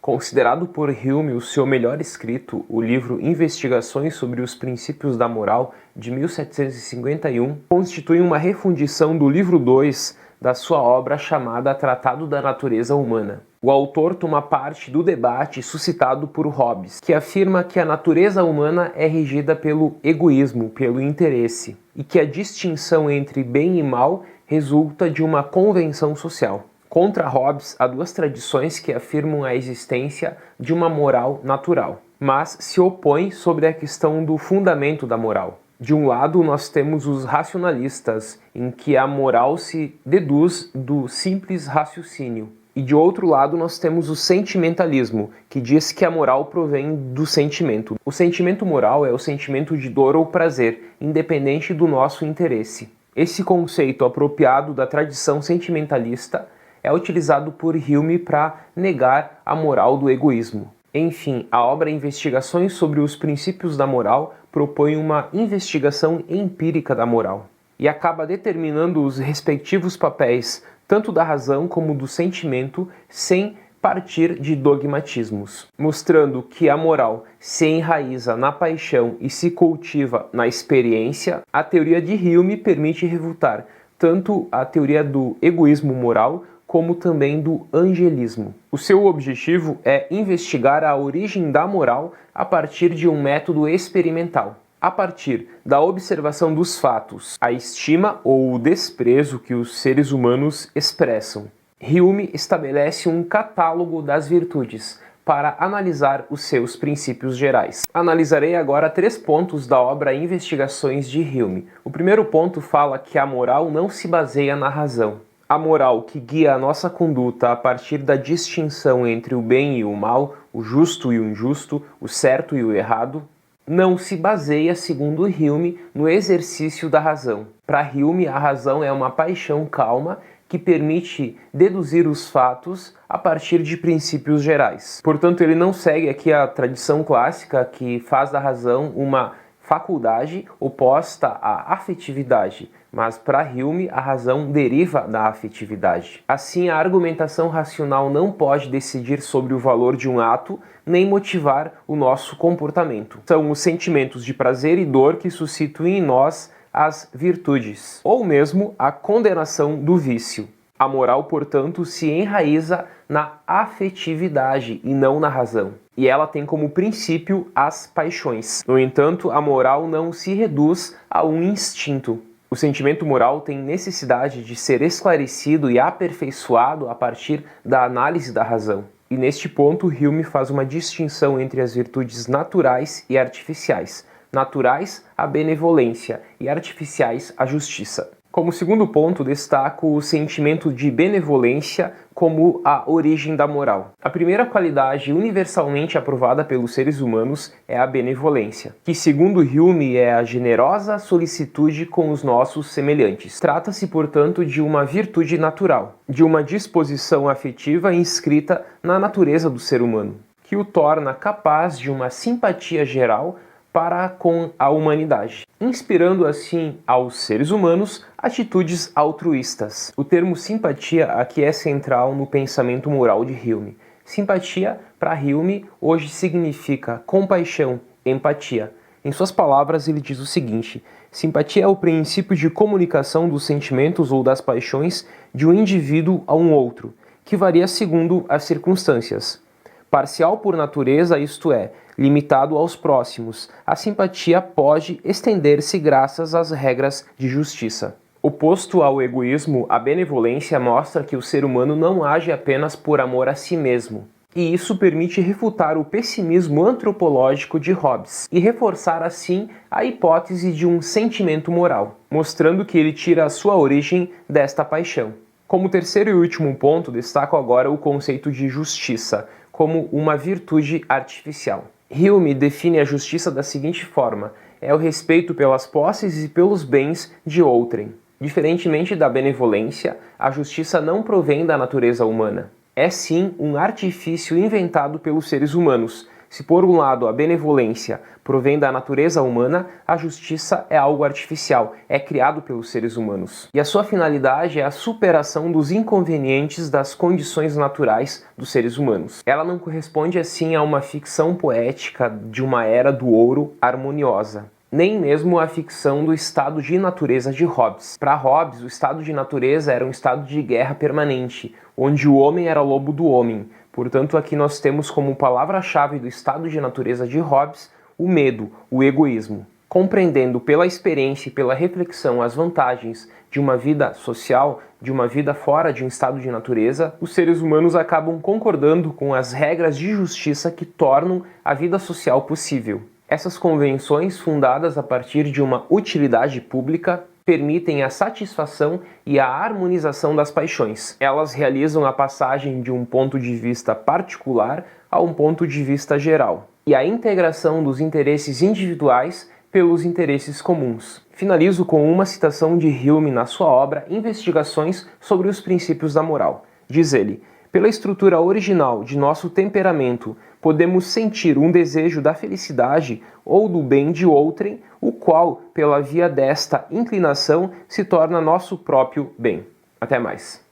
Considerado por Hume o seu melhor escrito, o livro Investigações sobre os Princípios da Moral, de 1751, constitui uma refundição do livro 2 da sua obra chamada Tratado da Natureza Humana. O autor toma parte do debate suscitado por Hobbes, que afirma que a natureza humana é regida pelo egoísmo, pelo interesse, e que a distinção entre bem e mal resulta de uma convenção social. Contra Hobbes, há duas tradições que afirmam a existência de uma moral natural, mas se opõem sobre a questão do fundamento da moral. De um lado, nós temos os racionalistas, em que a moral se deduz do simples raciocínio. E de outro lado, nós temos o sentimentalismo, que diz que a moral provém do sentimento. O sentimento moral é o sentimento de dor ou prazer, independente do nosso interesse. Esse conceito apropriado da tradição sentimentalista é utilizado por Hume para negar a moral do egoísmo. Enfim, a obra Investigações sobre os Princípios da Moral propõe uma investigação empírica da moral e acaba determinando os respectivos papéis tanto da razão como do sentimento sem partir de dogmatismos, mostrando que a moral se enraiza na paixão e se cultiva na experiência. A teoria de Hume permite refutar tanto a teoria do egoísmo moral como também do angelismo. O seu objetivo é investigar a origem da moral a partir de um método experimental, a partir da observação dos fatos, a estima ou o desprezo que os seres humanos expressam. Hume estabelece um catálogo das virtudes para analisar os seus princípios gerais. Analisarei agora 3 pontos da obra Investigações de Hume. O primeiro ponto fala que a moral não se baseia na razão. A moral que guia a nossa conduta a partir da distinção entre o bem e o mal, o justo e o injusto, o certo e o errado, não se baseia, segundo Hume, no exercício da razão. Para Hume, a razão é uma paixão calma que permite deduzir os fatos a partir de princípios gerais. Portanto, ele não segue aqui a tradição clássica que faz da razão uma faculdade oposta à afetividade, mas para Hume a razão deriva da afetividade. Assim, a argumentação racional não pode decidir sobre o valor de um ato, nem motivar o nosso comportamento. São os sentimentos de prazer e dor que suscitam em nós as virtudes, ou mesmo a condenação do vício. A moral, portanto, se enraiza na afetividade e não na razão. E ela tem como princípio as paixões. No entanto, a moral não se reduz a um instinto. O sentimento moral tem necessidade de ser esclarecido e aperfeiçoado a partir da análise da razão. E neste ponto, Hume faz uma distinção entre as virtudes naturais e artificiais. Naturais, a benevolência, e artificiais, a justiça. Como segundo ponto, destaco o sentimento de benevolência como a origem da moral. A primeira qualidade universalmente aprovada pelos seres humanos é a benevolência, que segundo Hume é a generosa solicitude com os nossos semelhantes. Trata-se, portanto, de uma virtude natural, de uma disposição afetiva inscrita na natureza do ser humano, que o torna capaz de uma simpatia geral para com a humanidade, inspirando assim aos seres humanos atitudes altruístas. O termo simpatia aqui é central no pensamento moral de Hume. Simpatia, para Hume, hoje significa compaixão, empatia. Em suas palavras, ele diz o seguinte: simpatia é o princípio de comunicação dos sentimentos ou das paixões de um indivíduo a um outro, que varia segundo as circunstâncias. Parcial por natureza, isto é, limitado aos próximos, a simpatia pode estender-se graças às regras de justiça. Oposto ao egoísmo, a benevolência mostra que o ser humano não age apenas por amor a si mesmo. E isso permite refutar o pessimismo antropológico de Hobbes e reforçar assim a hipótese de um sentimento moral, mostrando que ele tira a sua origem desta paixão. Como terceiro e último ponto, destaco agora o conceito de justiça como uma virtude artificial. Hume define a justiça da seguinte forma: é o respeito pelas posses e pelos bens de outrem. Diferentemente da benevolência, a justiça não provém da natureza humana. É sim um artifício inventado pelos seres humanos, Se por um lado a benevolência provém da natureza humana, a justiça é algo artificial, é criado pelos seres humanos. E a sua finalidade é a superação dos inconvenientes das condições naturais dos seres humanos. Ela não corresponde assim a uma ficção poética de uma era do ouro harmoniosa, nem mesmo a ficção do estado de natureza de Hobbes. Para Hobbes, o estado de natureza era um estado de guerra permanente, onde o homem era lobo do homem. Portanto, aqui nós temos como palavra-chave do estado de natureza de Hobbes o medo, o egoísmo. Compreendendo pela experiência e pela reflexão as vantagens de uma vida social, de uma vida fora de um estado de natureza, os seres humanos acabam concordando com as regras de justiça que tornam a vida social possível. Essas convenções, fundadas a partir de uma utilidade pública, permitem a satisfação e a harmonização das paixões. Elas realizam a passagem de um ponto de vista particular a um ponto de vista geral, e a integração dos interesses individuais pelos interesses comuns. Finalizo com uma citação de Hume na sua obra Investigações sobre os Princípios da Moral. Diz ele: pela estrutura original de nosso temperamento, podemos sentir um desejo da felicidade ou do bem de outrem, o qual, pela via desta inclinação, se torna nosso próprio bem. Até mais.